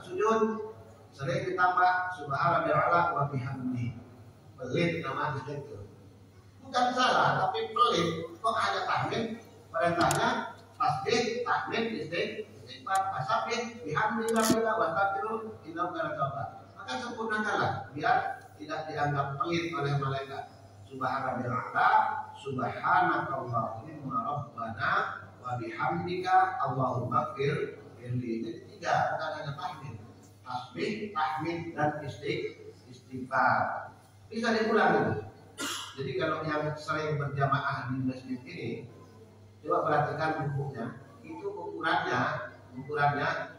sujud sering ditambah subhanallah ala wa bihamdi. Pelit nama itu. Bukan salah, tapi pelit. Kok hanya tahmid? Perintahnya tasbih, tahmid, istighfar, tasbih, bihamdillah wa tabiru innahu kana tawwab. Maka sempurnakanlah biar tidak dianggap pelit oleh malaikat. Subhanallah, subhanakallahumma rabbana wa bihamdika Allahumma ighfir li. Ini tiga, bukan hanya tahmid. Tasbih, tahmid dan istighfar. Bisa diulang itu. Jadi kalau yang sering berjamaah di masjid ini, coba perhatikan bukunya. Itu ukurannya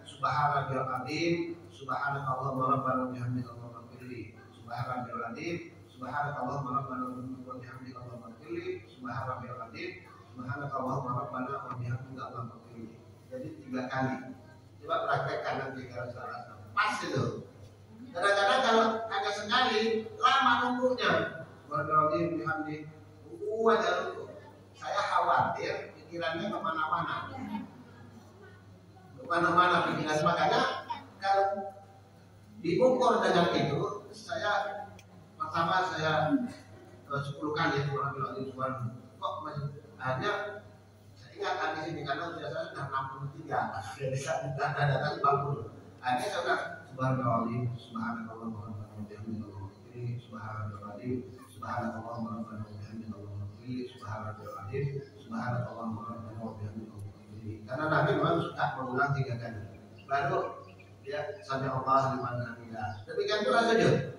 subhanallahil azim, subhanakallahumma rabbana wa bihamdika Allahumma ighfir li. Subhanallahil azim, subhanakallahumma rabbana wa bihamdika Allahumma ighfir li. Subhanallahil azim, subhanakallahumma rabbana wa bihamdika Allahumma ighfir li. Jadi 3 kali. Coba praktekkan nanti kalau salah. Pas itu. Kadang-kadang kalau hanya sekali lama nunggunya. Subhanallah bihamdi. Aja nunggu. Saya khawatir pikirannya kemana-mana. Kemana-mana pikiran. Makanya kalau diukur dengan itu, pertama saya 10 kali Subhanallah. Kok masih hanya saya ingat di sini karena saya sudah 63. Jadi saya data 50. Akhirnya saya bilang subhanallah, subhanallah, subhanallah, karena Nabi memang suka mengulang 3 kali. Baru dia sami Allah liman hamidah. Demikian pula sujud.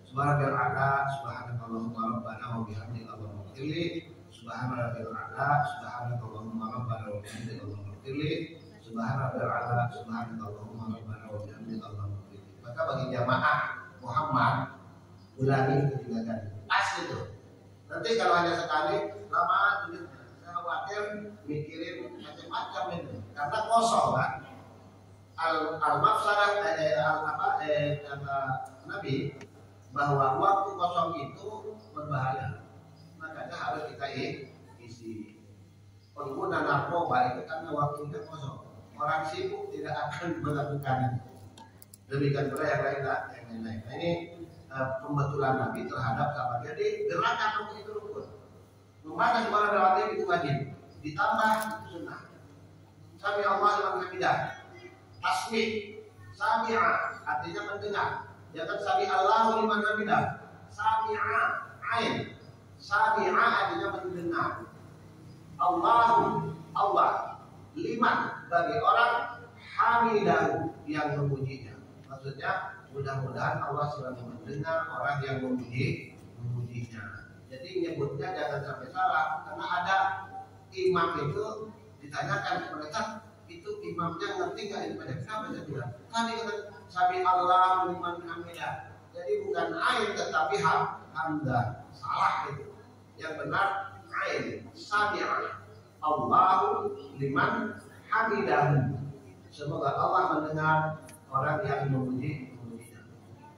Subhanallah, subhanakallahumma rabbana wa bihamdika Allahumma ighfir li. Subhanallahil a'la, subhanakallahumma rabbana wa bihamdika Allahumma ighfir li. Subhanallah, subhanakallahumma rabbana wa bihamdika Allahumma ighfir li. Maka bagi jamaah Muhammad ulangi 3 kali. Pas itu. Nanti kalau hanya sekali lama sujudnya. Saya khawatir mikirin macam-macam itu. Karena kosong kan. Al-mafsadah kata Nabi bahwa waktu kosong itu berbahaya. Makanya harus kita isi. Pengguna narkoba itu karena waktunya kosong. Orang sibuk tidak akan melakukan itu. Demikian pula yang lain. Nah, ini pembetulan Nabi terhadap sahabat. Jadi gerakan untuk itu rukun. Membaca subhanallah itu wajib. Ditambah itu sunnah. Sami Allah liman hamidah. Tasbih, sami'a artinya mendengar. Jangan sami Allahu liman hamidah. Sami'a ain. Sami'a artinya mendengar. Allahu Allah liman bagi orang hamidahu yang memujinya. Maksudnya mudah-mudahan Allah selalu mendengar orang yang memujinya. Jadi nyebutnya jangan sampai salah karena ada imam itu ditanyakan kepada itu imamnya ngerti nggak ini pada kenapa saya bilang tadi kata sami Allah liman hamidah. Jadi bukan ain tetapi hamdah. Salah itu. Yang benar ain sami'a Allahu liman hamidahu. Semoga Allah mendengar orang yang memujinya.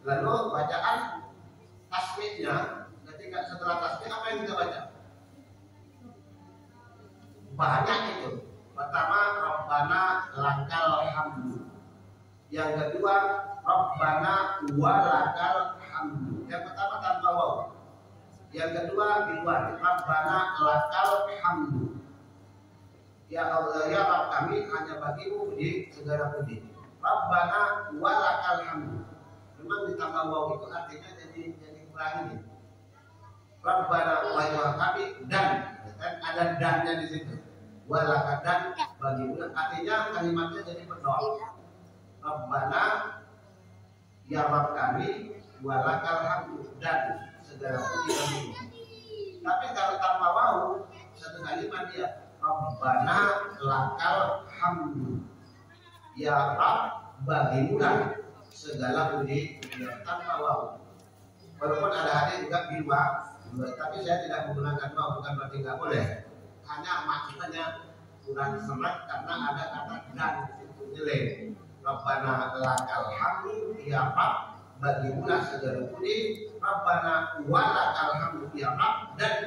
Lalu bacaan tasbihnya ketika setelah tasbih apa yang kita baca? Banyak itu. Pertama Rabbana lakal hamdu. Yang kedua Rabbana walakal hamdu. Yang pertama tanpa waw. Yang kedua biwal. Rabbana lakal hamdu. Ya Allah ya Rabb kami hanya bagimu puji segala puji. Rabbana walakal hamdu. Memang ditambah waw itu artinya jadi kurang ini. Rabbana wa kami dan kan ada dannya di situ. Walakal dan bagimu artinya kalimatnya jadi berdoa. Rabbana ya Rabb kami walakal hamdu dan segala puji bagimu. Tapi kalau tanpa waw satu kalimat dia Rabbana lakal hamdu. Ya Rabb bagimulah segala puji tanpa waw. Walaupun ada hadis juga bilwa, tapi saya tidak menggunakan waw bukan berarti nggak boleh. Hanya maknanya kurang serak karena ada kata dan itu jelek. Rabbana lakal hamdu ya Rabb bagimulah segala puji. Rabbana walakal hamdu ya Rabb dan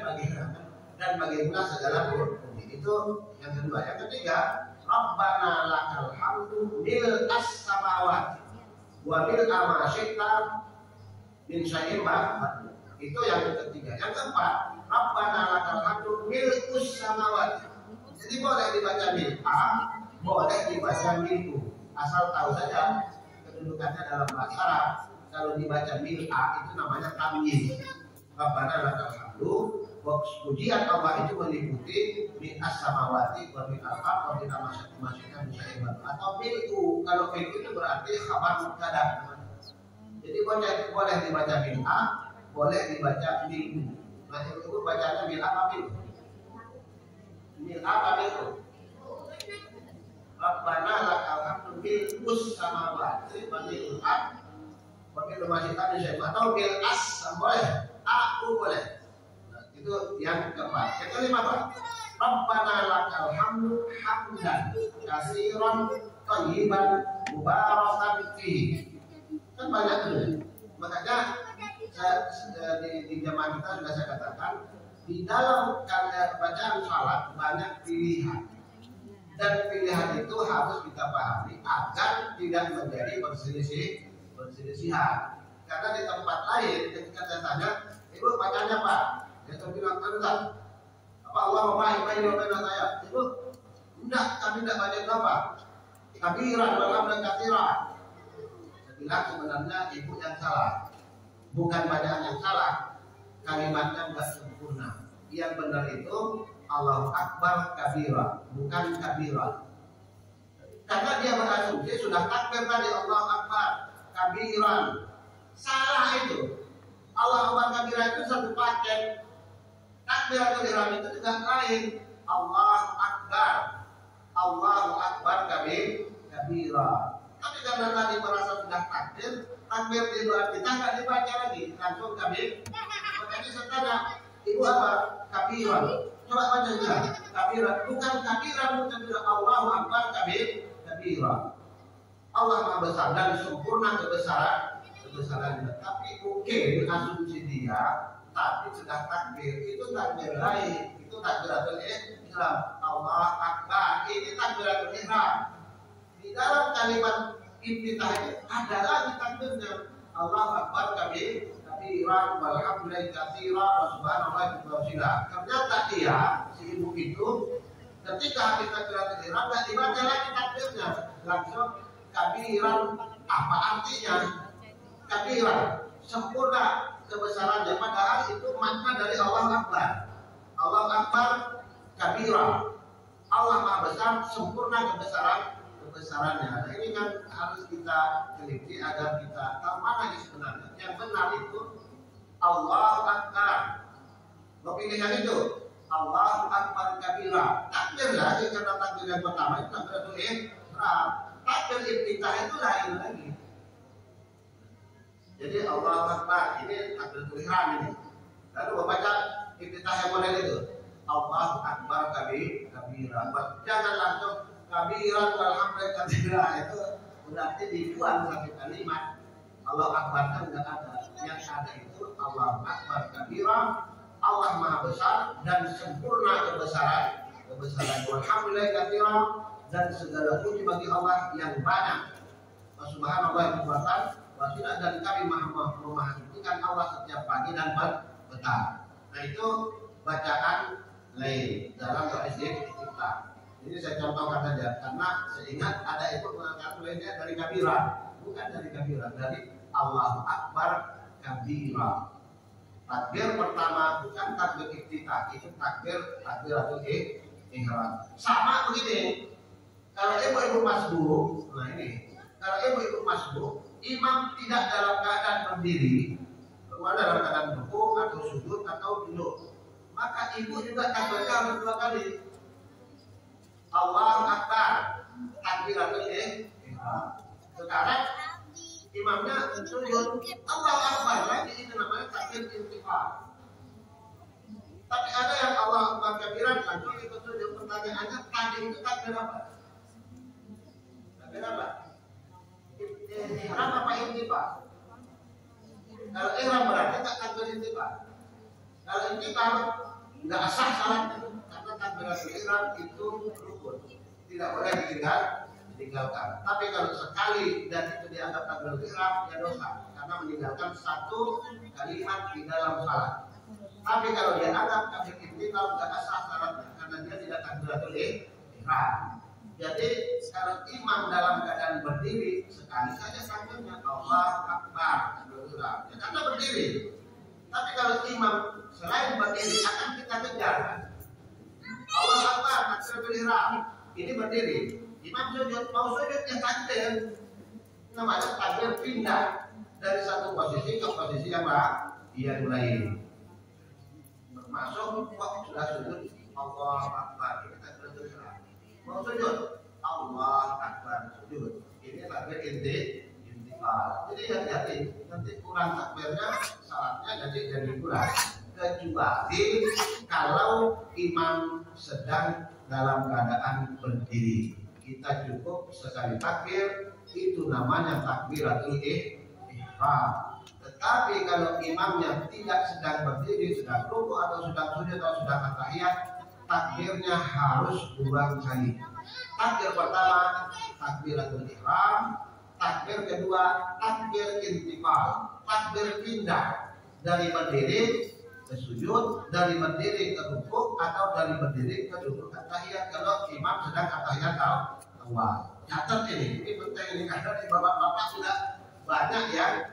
bagimulah segala puji. Itu yang kedua. Yang ketiga Rabbana lakal hamdu mil as-samawati. Wa bil amasyita min syai'in ba'd. Itu yang ketiga. Yang keempat, Rabbana lakal hamdu milkus samawati. Jadi boleh dibaca mil'a, boleh dibaca milku. Asal tahu saja kedudukannya dalam bahasa Arab. Kalau dibaca mil'a itu namanya tamyiz. Rabbana lakal hamdu. Pujian Allah itu meliputi mi'as samawati wa mi'al ardh wa mi'al masyai'in min syai'in ba'd. Atau milku. Kalau milku itu berarti khabar mubtada. Jadi boleh dibaca mil'a, boleh dibaca milku. Nah itu bacanya mil'a apa milku? Mil'a apa milku? Rabbana lakal hamdu milkus samawati wa mil'al ardh wa mi'al masyai'in min syai'in ba'd. Atau mil'as boleh, aku boleh. Nah, itu yang keempat. Yang kelima apa? Rabbana lakal hamdu hamdan katsiran thayyiban mubarakan fihi. Kan banyak tuh. Makanya di jamaah kita sudah saya katakan di dalam bacaan salat banyak pilihan dan pilihan itu harus kita pahami agar tidak menjadi perselisihan. Karena di tempat lain ketika saya tanya, ibu bacanya apa? Dia bilang enggak. Apa Allah memahi saya? Ibu enggak, kami tidak baca apa? Kabiran dalam dan katsiran. Bilang sebenarnya ibu yang salah, bukan bacaan yang salah, kalimatnya enggak sempurna. Yang benar itu Allahu Akbar kabira, bukan kabira. Karena dia berasumsi sudah takbir tadi Allahu Akbar kabiran, salah itu. Allahu Akbar kabira itu satu paket. Takbiratul ihram itu juga lain. Allahu Akbar kabira. Tapi karena tadi merasa sudah takbir di luar kita nggak dibaca lagi, langsung kabir. Makanya saya tanya, ibu apa? Kabiran. Coba baca juga. Kabiran, bukan kabiran, bukan kabiran. Allahu Akbar kabiran. Allah Maha Besar dan sempurna kebesarannya. Tapi mungkin asumsi dia, tapi sudah takbir itu takbir lain, itu takbiratul ihram. Allah Akbar, ini takbiratul ihram. Di dalam kalimat iftitah itu ada lagi takbirnya. Allahu Akbar kabiran walhamdulillahi katsiran wa subhanallahi wa bihamdihi. Ternyata dia si ibu itu ketika habis takbiratul ihram enggak dibaca lagi takbirnya, langsung kabiran. Apa artinya? Kabiran sempurna kebesarannya, padahal itu makna dari Allahu Akbar. Allahu Akbar kabiran. Allah Maha Besar, sempurna kebesarannya. Nah, ini kan harus kita teliti agar kita tahu mana yang sebenarnya. Yang benar itu Allahu Akbar. Pilihan itu Allahu Akbar kabira. Takbir lagi karena takbir yang pertama itu takbiratul ihram. Takbir iftitah itu lain lagi. Jadi Allahu Akbar ini takbiratul ihram ini. Lalu membaca iftitah yang model itu Allahu Akbar kabira. Jangan langsung kabiran walhamdulillah kabira, itu berarti dibuang satu kalimat. Allah Akbar kan enggak ada. Yang ada itu Allah Akbar kabira, Allah Maha Besar dan sempurna kebesaran walhamdulillah kabira, dan segala puji bagi Allah yang banyak. Subhanallah wa ta'ala dan kami maha memahamikan Allah setiap pagi dan petang. Nah itu bacaan lain dalam doa istiftah. Ini saya contohkan saja karena saya ingat ada itu mengangkat lainnya dari kabira, bukan dari kabira, dari Allahu Akbar kabira. Takbir pertama bukan takbir iftitah, itu takbiratul ihram. Sama begini. Kalau ibu-ibu masbuk, nah ini, kalau ibu-ibu masbuk, imam tidak dalam keadaan berdiri, dalam keadaan rukuk atau sujud atau duduk, maka ibu juga takbirnya harus dua kali. Allahu Akbar takbiratul ihram. Sekarang imamnya sujud, Allahu Akbar lagi, itu namanya takbir intifal. Tapi ada yang Allahu Akbar kabiran langsung ikut sujud. Pertanyaannya tadi itu takbir apa? Takbir apa? Ihram apa intifal? Kalau ihram berarti tak takbir intifal. Kalau intifal nggak sah salatnya. Karena takbiratul ihram itu rukun, tidak boleh ditinggalkan. meninggalkan. Tapi kalau sekali dan itu dianggap takbiratul ihram, ya dosa karena meninggalkan satu kalimat di dalam salat. Tapi kalau dia anggap takbir intikal tidak sah syaratnya karena dia tidak takbiratul ihram. Jadi kalau imam dalam keadaan berdiri sekali saja takbirnya Allahu Akbar takbiratul ihram. Ya karena berdiri. Tapi kalau imam selain berdiri akan kita kejar. Allahu Akbar takbiratul ihram. Ini berdiri. Imam sujud, mau sujud ya takbir. Namanya takbir pindah dari satu posisi ke posisi yang lain. Masuk kok sudah sujud Allah Akbar. Ini takbiratul ihram. Mau sujud Allah Akbar sujud. Ini takbir intikal. Jadi hati-hati nanti kurang takbirnya salatnya jadi kurang. Kecuali kalau imam sedang dalam keadaan berdiri. Kita cukup sekali takbir, itu namanya takbiratul ihram. Tetapi kalau imamnya tidak sedang berdiri, sedang rukuk atau sedang sujud atau sedang tahiyat, takbirnya harus 2 kali. Takbir pertama takbiratul ihram, takbir kedua takbir intikal, takbir pindah dari berdiri ke sujud, dari berdiri ke rukuk atau dari berdiri ke duduk tahiyat kalau imam sedang tahiyat awal. Catat ini penting ini karena di bapak-bapak sudah banyak yang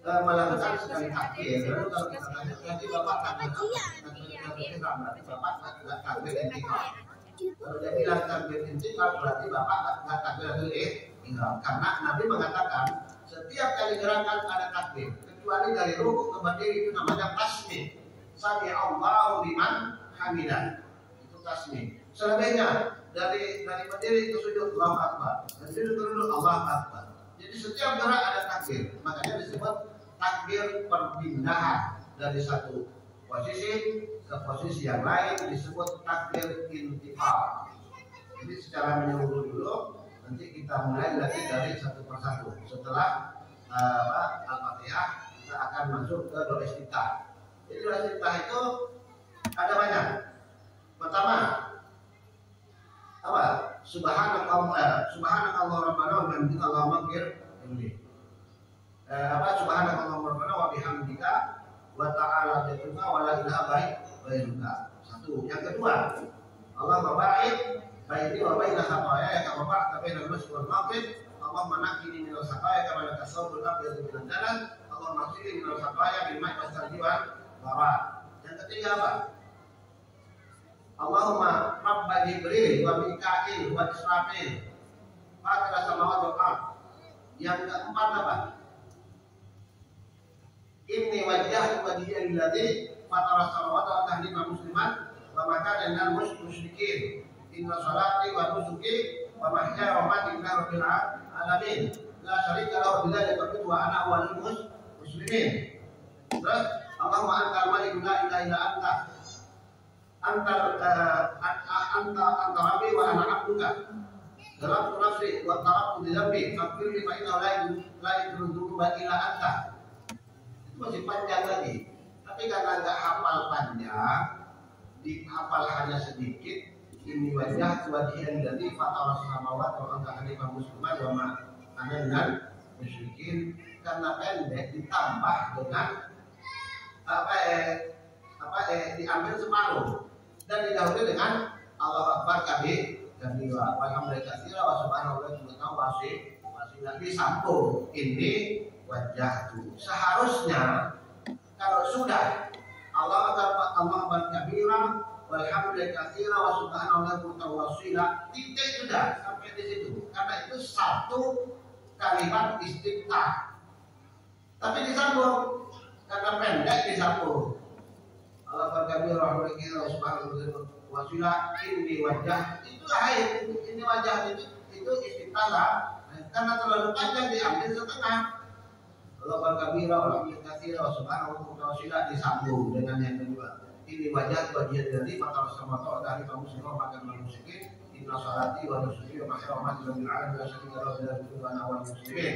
melakukan sekali takbir. Lalu kalau kita tanya berarti bapak takbir berarti bapak tidak takbir intikal. Kalau dia bilang takbir intikal berarti bapak tidak takbiratul ihram. Karena Nabi mengatakan setiap kali gerakan ada takbir. Kecuali dari rukuk ke berdiri itu namanya tasmih. Sami Allahu liman hamidah. Itu tasmih. Selebihnya dari berdiri ke sujud Allahu Akbar. Dari sujud ke duduk Allahu Akbar. Jadi setiap gerak ada takbir. Makanya disebut takbir perpindahan dari satu posisi ke posisi yang lain disebut takbir intikal. Jadi secara menyeluruh dulu nanti kita mulai lagi dari satu persatu. Setelah Al-Fatihah kita akan masuk ke doa istiftah. Jadi doa istiftah itu ada banyak. Pertama, apa? Subhanallah rabbana wa bihamdika Allahumma ighfir li. Subhanallah rabbana wa bihamdika wa ta'ala jatuka wa la ilaha ghairuka. Satu. Yang kedua, Allah baik baini wa baina khataya kama ba'ta baina al-masjid wal maghrib. Allah menakini minal khataya kama la tasawwur al-abyad min al-dalan. Allah menakini minal khataya bil ma'i was-salji wal barat. Yang ketiga apa? Allahumma Rabba Jibril wa Mika'il wa Israfil Fatir samawati wal ardh. Yang keempat apa? Inni wajjahtu wajhiya lilladzi fatara samawati wal ardi musliman wa ma kana minal musyrikin. Inna salati wa nusuki wa mahyaya wa mamati lillahi rabbil alamin. La syarika lahu bidzalika wa ana awwalul muslimin. Terus Allahumma antal malik la ilaha illa anta. Anta Rabbi wa ana abduka. Dalam nafsi wa taraktu di dzambi fakir li fa inna la yudruku illa anta. Itu masih panjang lagi. Tapi karena enggak hafal panjang, dihafal hanya sedikit. Ini wajah wajhiyan dari fatwa samawat wa anta hanifah musliman wa ma ana minal musyrikin. Karena pendek ditambah dengan diambil separuh dan didahului dengan Allahu Akbar kabira walhamdulillah katsira wa subhanallahi wa bihamdihi disambung ini wajah itu. Seharusnya kalau sudah Allahu Akbar kabira walhamdulillah katsira wa subhanallahi wa titik sudah sampai di situ. Karena itu satu kalimat istiftah. Tapi disambung karena pendek disambung. Allah berkabir rahmatullah subhanahu wa ta'ala ini wajah itu lain, ini wajah itu istiftah karena terlalu panjang diambil setengah. Allah berkabir rahmatullah subhanahu wa ta'ala disambung dengan yang kedua. Ini wajah dari mata sama dari kamu semua makan musyikin. Inna salati wa nusuki wa mahyaya wa mamati lillahi rabbil alamin wa ana awwalul muslimin.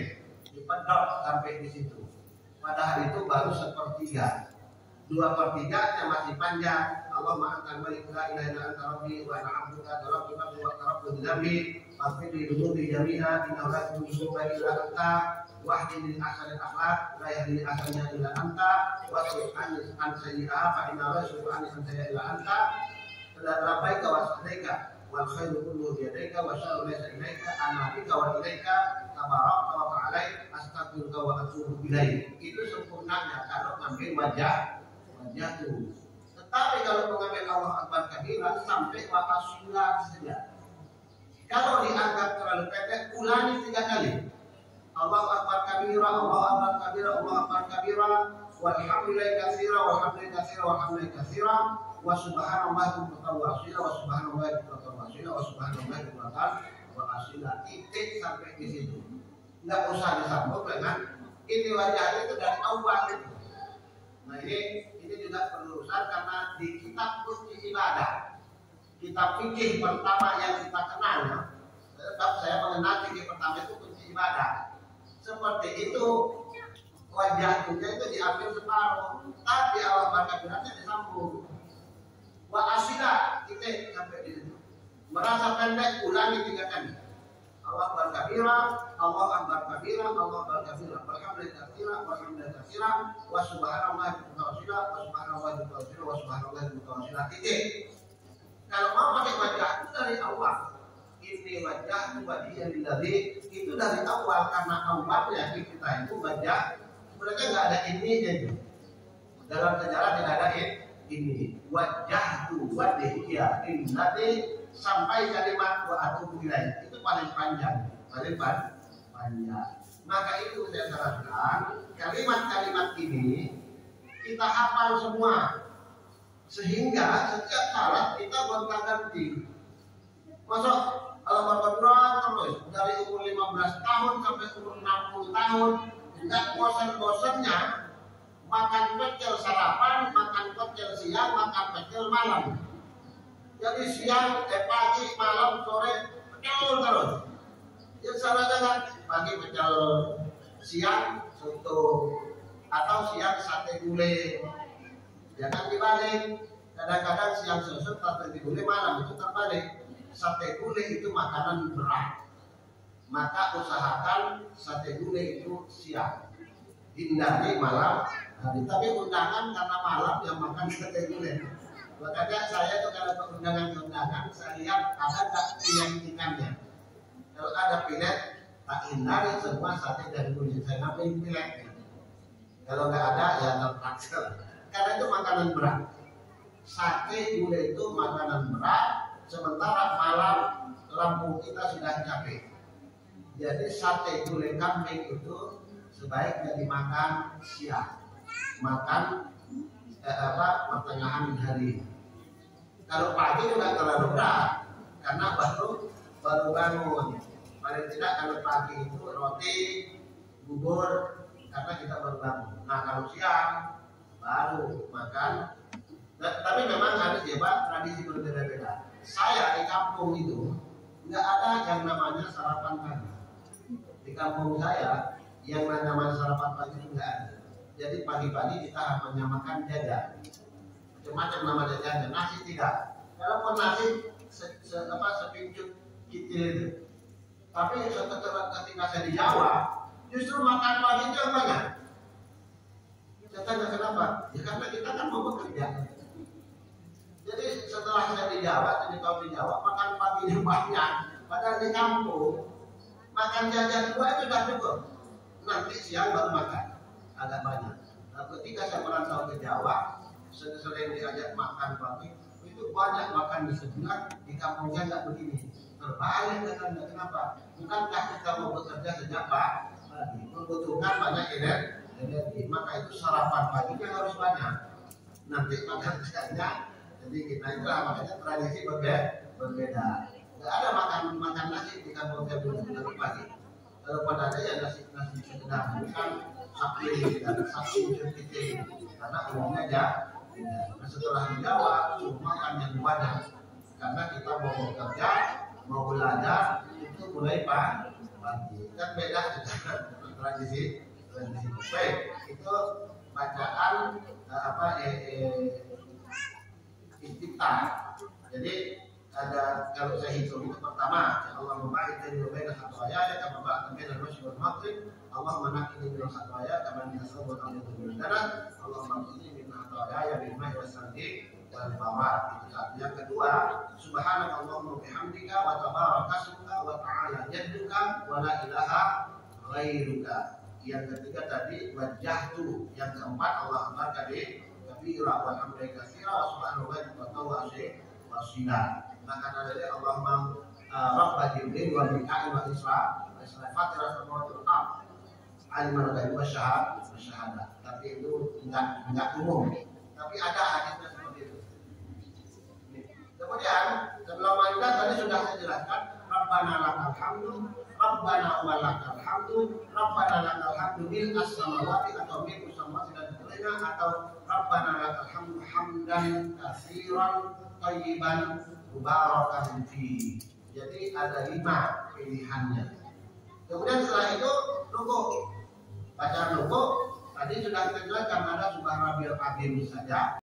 Dipedok sampai di situ. Padahal itu baru sepertiga. 2/3 masih panjang. Allah ma'antal malik la ilaha illa anta rabbi wa ana abduka rabbi wa rabbi dzambi Pasti di dulu di jamiah inna la tusuka illa anta wahdi lil ahsanil akhlaq la yahdi asalnya illa anta wasrif an sayyi'ah fa inna la yusrifu an sayyi'ah illa anta labbaika wa sa'daika wal khairu kulluhu bi yadayka wa syarru laysa ilaika ana bika wa ilaika tabarakta wa ta'ala astaghfiruka wa atubu ilaik. Itu sempurnanya kalau ngambil wajah tuh. Tetapi kalau mengambil Allah Akbar kabira sampai wa asula saja. Kalau dianggap terlalu pendek, ulangi 3 kali. Allahu Akbar kabira, Allahu Akbar kabira, Allahu Akbar kabira, walhamdulillahi katsira, walhamdulillahi katsira, walhamdulillahi katsira, wa subhanallahi bukratan wa asila, wa subhanallahi bukratan wa asila, wa subhanallahi bukratan wa asila. Titik sampai di situ. Enggak usah disambung dengan ini wajah itu dari awal itu. Nah ini juga penerusan karena di kitab kunci ibadah. Kitab fikih pertama yang kita kenal, tetap saya mengenal fikih pertama itu kunci ibadah. Seperti itu wajahnya itu diambil separuh, tapi awal bakabiratnya disambung. Wa asila titik sampai di situ. Merasa pendek ulangi 3 kali. Allah Akbar kabira, Allah Akbar kabira, Allah Akbar kabira, walhamdulillahi katsira, walhamdulillahi katsira, wa subhanallahi mutawasila, wa subhanallahi mutawasila, wa subhanallahi mutawasila. Titik. Kalau mau pakai wajah itu dari awal. Ini wajah itu wajah lillahi itu dari awal karena awalnya kita itu wajah sebenarnya nggak ada ini jadi dalam sejarah tidak ada ini wajah itu wajah lillahi sampai kalimat wa atubu ilaih itu paling panjang. Maka itu saya sarankan kalimat-kalimat ini kita hafal semua. Sehingga setiap salat kita gonta-ganti. Masuk Al-Baqarah terus dari umur 15 tahun sampai umur 60 tahun. Enggak bosan-bosannya makan pecel sarapan, makan pecel siang, makan pecel malam. Jadi siang, pagi, malam, sore pecel terus. Jadi salahnya kan pagi pecel, siang soto atau siang sate gulai. Jangan dibalik. Kadang-kadang siang susu sate gulai, malam itu terbalik. Sate gulai itu makanan berat. Maka usahakan sate gulai itu siang. Hindari malam hari. Tapi undangan karena malam yang makan sate gulai. Makanya saya tuh kalau undangan saya lihat ada tak pilihan ikannya. Kalau ada pilihan tak hindari semua sate dari gulai. Saya ngambil pilihan. Kalau nggak ada ya terpaksa. Karena itu makanan berat. Sate gulai itu makanan berat. Sementara malam lambung kita sudah capek. Jadi sate gulai kambing itu sebaiknya dimakan siang. Makan pertengahan hari. Kalau pagi juga terlalu berat karena baru bangun. Paling tidak kalau pagi itu roti, bubur karena kita baru bangun. Nah kalau siang baru makan. Tapi memang harus hebat tradisi berbeda-beda. Saya di kampung itu nggak ada yang namanya sarapan pagi. Di kampung saya yang namanya sarapan pagi itu nggak ada. Jadi pagi-pagi kita hanya makan jajan. Macam-macam nama jajannya. Nasi tidak. Kalau nasi sepincut kecil itu. Tapi setelah ketika saya di Jawa, justru makan pagi itu yang banyak. Saya tanya kenapa? Ya karena kita kan mau bekerja. Jadi setelah saya di Jawa, jadi tahun di Jawa, makan paginya banyak. Padahal di kampung, makan jajan 2 itu sudah cukup. Nanti siang baru makan, agak banyak. Nah, ketika saya merantau ke Jawa, sering diajak makan pagi, itu banyak makan di sebelah, di kampungnya nggak begini. Terbalik katanya, kenapa? Bukankah kita mau bekerja sejak pagi? Membutuhkan banyak energi, maka itu sarapan paginya harus banyak. Nanti makan siangnya. Jadi kita itu makanya tradisi berbeda. Tidak ada makan nasi di kampung saya dulu pagi. Kalau pada ada ya nasi sekedar bukan sapi kecil karena umumnya ya. Nah, setelah di Jawa semua makan yang banyak karena kita mau bekerja mau belajar itu mulai pagi. Kan beda tradisi. Baik itu bacaan istiftah. Jadi ada kalau saya hitung itu pertama, ya Allah membahas dari beberapa khatwaya, ya kama ba'da min al-masyriq wal maghrib, Allah menakini min khatwaya kama nasabul amru bil dana, Allah menakini min khatwaya bil ma'i was-sandi wal barat. Itu satu. Yang kedua, subhanakallahumma bihamdika wa tabaraka ismuka wa ta'ala jadduka wa la ilaha ghairuka. Yang ketiga tadi wajjahtu. Yang keempat Allah akbar tadi kabira walhamdulillah katsira wa subhanallahi wa ta'ala wasila. Maka dari Allahumma Rabb Jibril wa Mika'il wa Isra Fatira samawati wal ardh alimul ghaibi wasyahadah. Tapi itu enggak umum. Tapi ada hadisnya seperti itu. Kemudian sebelum Maidah tadi sudah saya jelaskan Rabbana lakal hamdu, Rabbana wa lakal hamdu, Rabbana lakal hamdu bil as-samawati atau bil samawati dan sebagainya, atau Rabbana lakal hamdu hamdan katsiran thayyiban mubarakan fi. Jadi ada 5 pilihannya. Kemudian setelah itu rukuk. Baca rukuk tadi sudah kita jelaskan ada subhana rabbil azim saja.